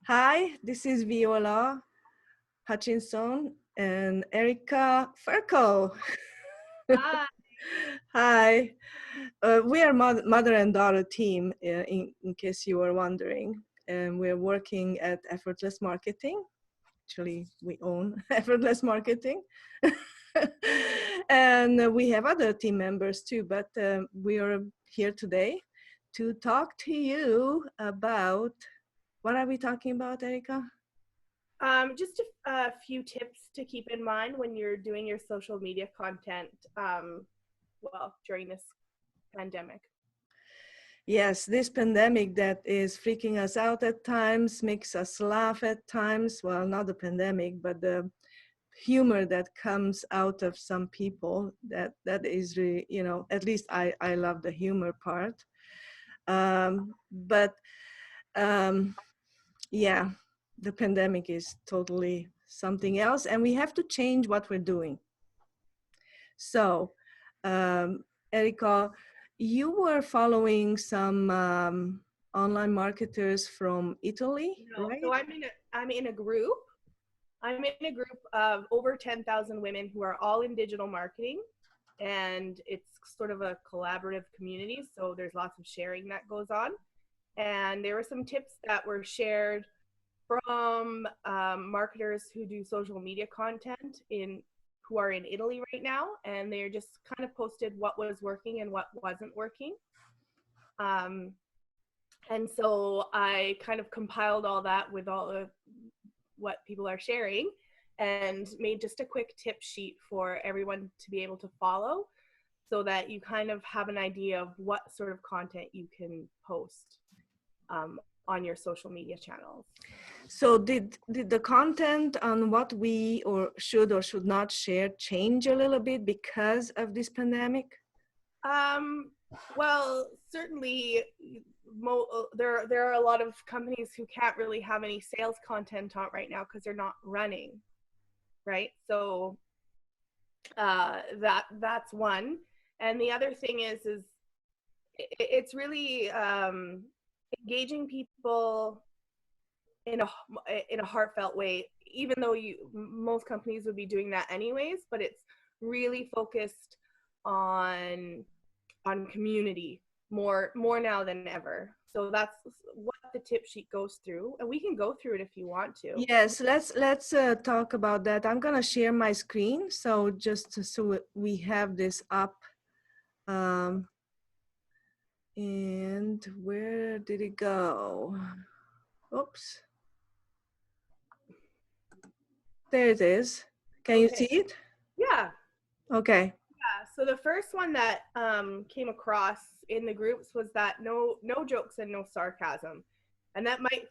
Hi, this is Viola Hutchinson and Erica Ferko. Hi. Hi, we are mother and daughter team, in case you were wondering. And we're working at Effortless Marketing. Actually, we own Effortless Marketing. And we have other team members too, but we are here today to talk to you about, what are we talking about, Erica? Just a few tips to keep in mind when you're doing your social media content, during this pandemic. Yes, this pandemic that is freaking us out at times, makes us laugh at times. Well, not the pandemic, but the humor that comes out of some people, that is really, at least I love the humor part. But yeah, the pandemic is totally something else, and we have to change what we're doing. So, Erika, you were following some online marketers from Italy, No, right? so I'm in a group. I'm in a group of over 10,000 women who are all in digital marketing, and it's sort of a collaborative community. So there's lots of sharing that goes on, and there were some tips that were shared from marketers who do social media content who are in Italy right now, and they're just kind of posted what was working and what wasn't working. Um, and so I kind of compiled all that with all of what people are sharing and made just a quick tip sheet for everyone to be able to follow so that you kind of have an idea of what sort of content you can post on your social media channels. So did the content on what we or should not share change a little bit because of this pandemic? Um, well, certainly, there are a lot of companies who can't really have any sales content on right now because they're not running, right? So that's one, and the other thing is it's really engaging people in a heartfelt way. Even though most companies would be doing that anyways, but it's really focused on community more now than ever. So that's what the tip sheet goes through, and we can go through it if you want to. Yes, let's talk about that. I'm gonna share my screen, so just so we have this up. Um, and where did it go? Oops. There it is. Can you see Okay. it? Yeah. Okay. So the first one that came across in the groups was that no jokes and no sarcasm, and that might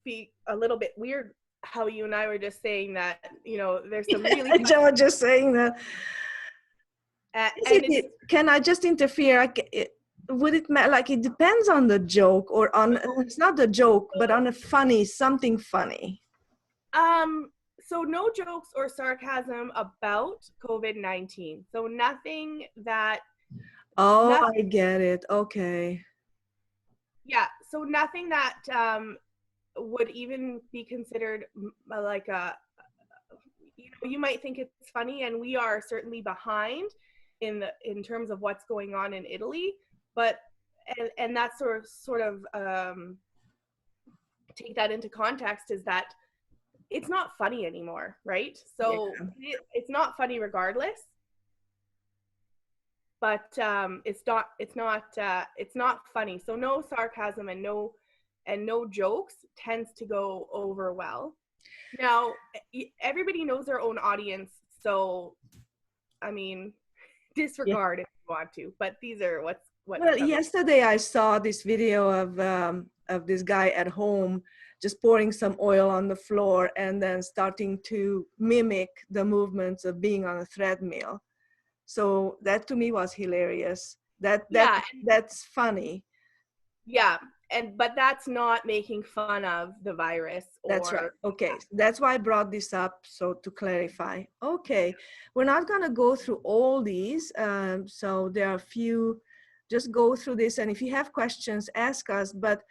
be a little bit weird. How you and I were just saying that, there's some really I was just saying that. and it's Can I just interfere? Would it matter? Like, it depends on the joke, or on, it's not the joke, but on a funny, something funny. so no jokes or sarcasm about COVID-19. So nothing that Oh, nothing I get it. Okay. yeah, so nothing that would even be considered like a you might think it's funny, and we are certainly behind in terms of what's going on in Italy, but and that's sort of take that into context is that it's not funny anymore, right? Yeah. So it's not funny regardless, but it's not funny. So no sarcasm and no jokes tends to go over well. Now, everybody knows their own audience, so I mean, Yeah. disregard if you want to. But these are what's Well, coming. yesterday I saw this video of this guy at home just pouring some oil on the floor and then starting to mimic the movements of being on a treadmill. So that to me was hilarious. Yeah, That's funny. yeah, but that's not making fun of the virus That's right. or Okay. That's why I brought this up. So to clarify, okay, we're not going to go through all these. So there are a few, just go through this. And if you have questions, ask us. But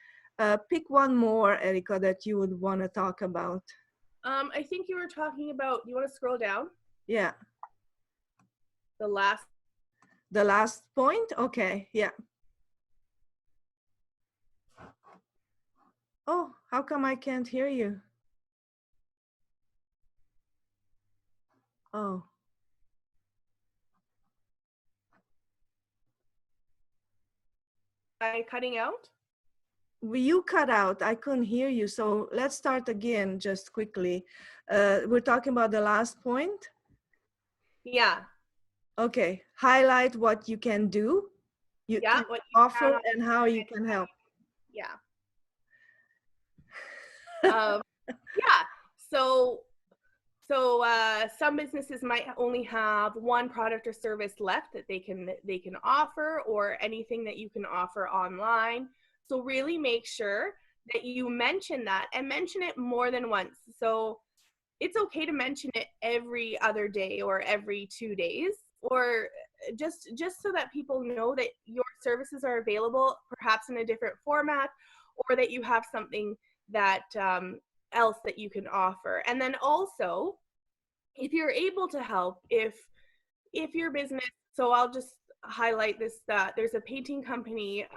Pick one more, Erica, that you would want to talk about. I think you were talking about, you want to scroll down? Yeah. The last. The last point? Okay, yeah. Oh, how come I can't hear you? Oh. Am I cutting out? You cut out. I couldn't hear you. So let's start again just quickly. We're talking about the last point. Yeah. Okay. Highlight what you can do, you Yeah. can What you offer, can and how you can help. Yeah. Um, yeah. So some businesses might only have one product or service left that they can offer, or anything that you can offer online. So really make sure that you mention that, and mention it more than once. So it's okay to mention it every other day or every 2 days, or just so that people know that your services are available, perhaps in a different format, or that you have something that else that you can offer. And then also, if you're able to help, if your business, so I'll just highlight this, that there's a painting company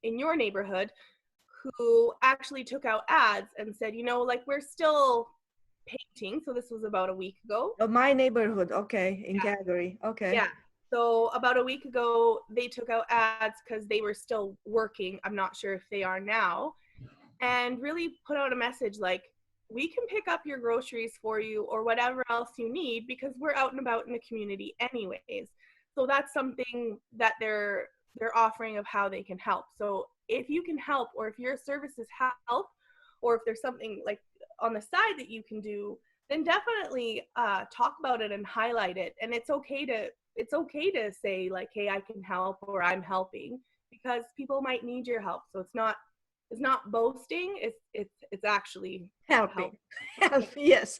in your neighborhood who actually took out ads and said, like, we're still painting. So this was about a week ago. Oh, my neighborhood. Okay. In Calgary. Okay. Yeah. So about a week ago, they took out ads because they were still working. I'm not sure if they are now. And really put out a message like, we can pick up your groceries for you or whatever else you need, because we're out and about in the community anyways. So that's something that they're offering of how they can help. So if you can help, or if your services help, or if there's something like on the side that you can do, then definitely talk about it and highlight it. And it's okay to say like, hey, I can help, or I'm helping, because people might need your help. So it's not boasting, it's actually Helping. help. Help. Yes.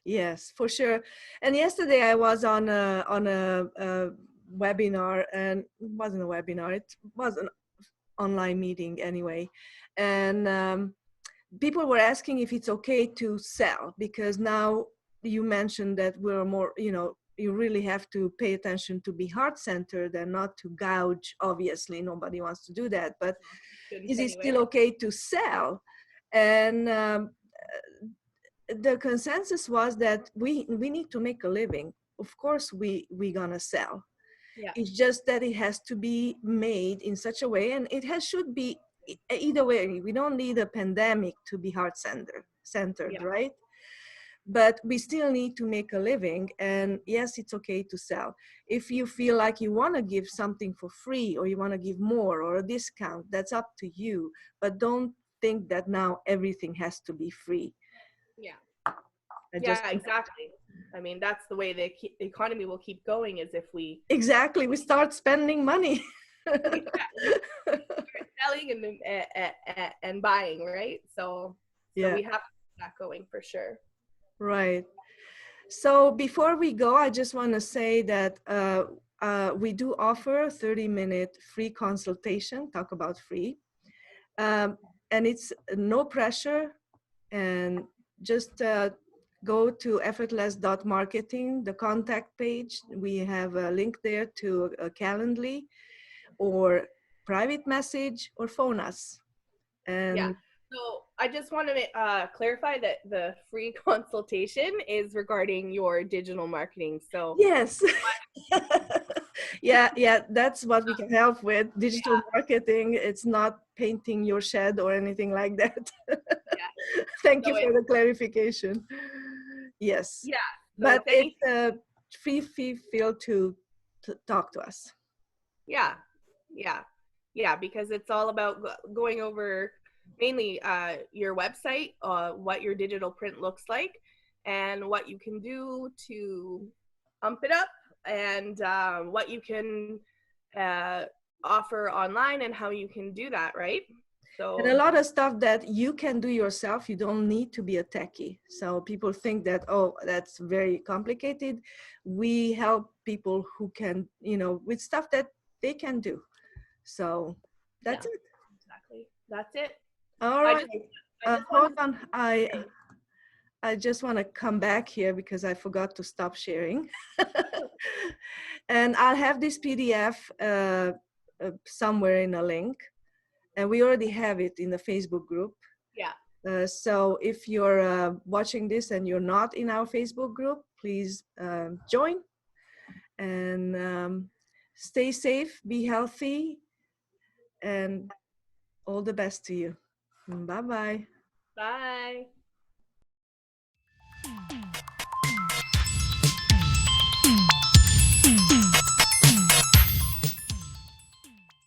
Yes, for sure. And yesterday I was on a webinar, and it wasn't a webinar, it was an online meeting anyway. And people were asking if it's okay to sell, because now you mentioned that we're more, you really have to pay attention to be heart-centered and not to gouge. Obviously, nobody wants to do that, but Shouldn't is it anyway. still okay to sell? And the consensus was that we need to make a living. Of course, we gonna sell. Yeah. It's just that it has to be made in such a way, and should be either way. We don't need a pandemic to be heart centered, Yeah. right? But we still need to make a living, and yes, it's okay to sell. If you feel like you want to give something for free, or you want to give more or a discount, that's up to you. But don't think that now everything has to be free. Yeah. I just Yeah, exactly. I mean, that's the way the economy will keep going, is if we exactly, we start spending money. we start selling and buying, right? So Yeah, we have to keep that going for sure. right. So before we go, I just want to say that we do offer a 30-minute free consultation, talk about free. And it's no pressure, and just go to effortless.marketing, the contact page. We have a link there to a Calendly, or private message, or phone us. Yeah. And So I just want to clarify that the free consultation is regarding your digital marketing. So yes. Yeah, that's what we can help with. Digital yeah, marketing. It's not painting your shed or anything like that. yeah. Thank So you for the clarification. Yes, yeah. So but it's it's any free feel to talk to us. Yeah, yeah, yeah, because it's all about going over mainly your website, what your digital print looks like, and what you can do to ump it up, and what you can uh, offer online, and how you can do that, right? And a So lot of stuff that you can do yourself. You don't need to be a techie. So people think that, oh, that's very complicated. We help people who can, with stuff that they can do. So yeah, that's it. That's it. All I right. just I just Hold wanted to on. say, I just want to come back here because I forgot to stop sharing. And I'll have this PDF somewhere in a link. And we already have it in the Facebook group. yeah, So if you're watching this and you're not in our Facebook group, please join and stay safe, be healthy, and all the best to you. Bye bye. bye.